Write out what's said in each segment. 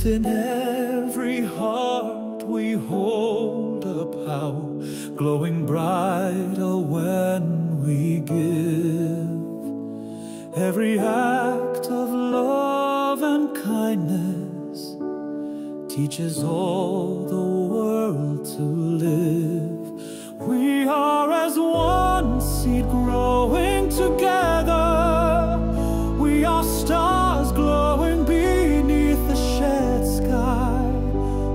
Within every heart we hold a power glowing brighter when we give. Every act of love and kindness teaches all the world to live. We are as one seed growing together. We are stars glowing beneath the shared sky.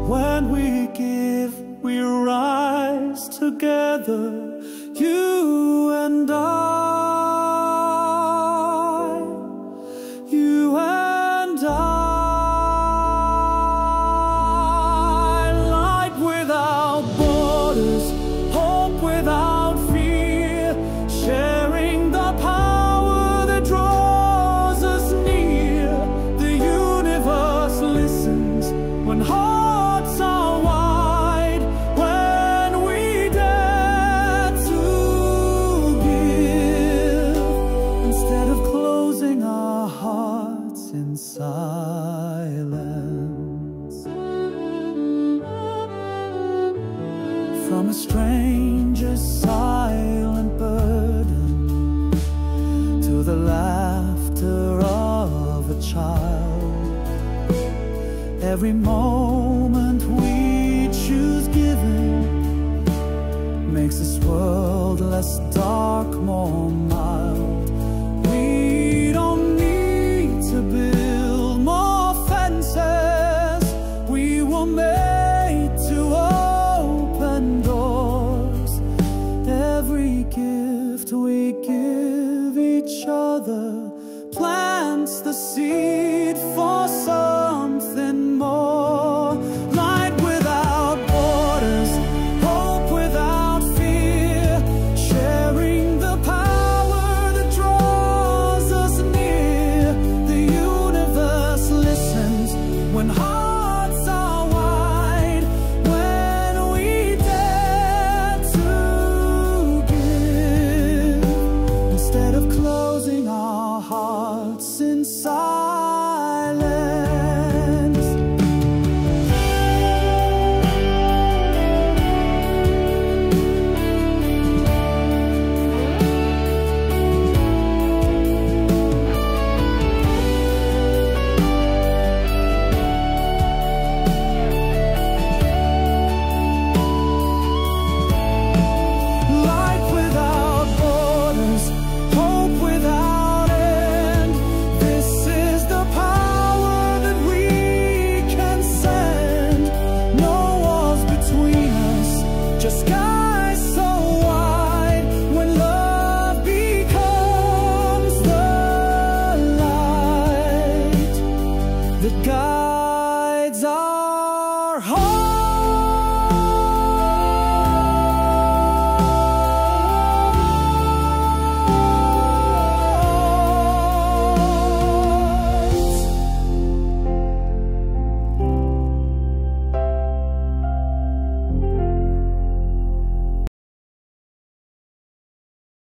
When we give, we rise together, you and I. You and I. Light without borders, hope without fear, sharing the power that draws us near. The universe listens when hearts are wide, when we dare to give, instead of closing our hearts in silence. From a stranger's silent burden to the laughter of a child, every moment we choose giving makes this world less dark, more mild. We don't need to build more fences. We were made to open doors. Every gift we give each other plants the seed for something more. Light without borders, hope without fear, sharing the power that draws us near. The universe listens when hearts are wide, when we dare to give, instead of closing our hearts in silence. Light without borders, hope without end. This is the power that we can send. No walls between us, just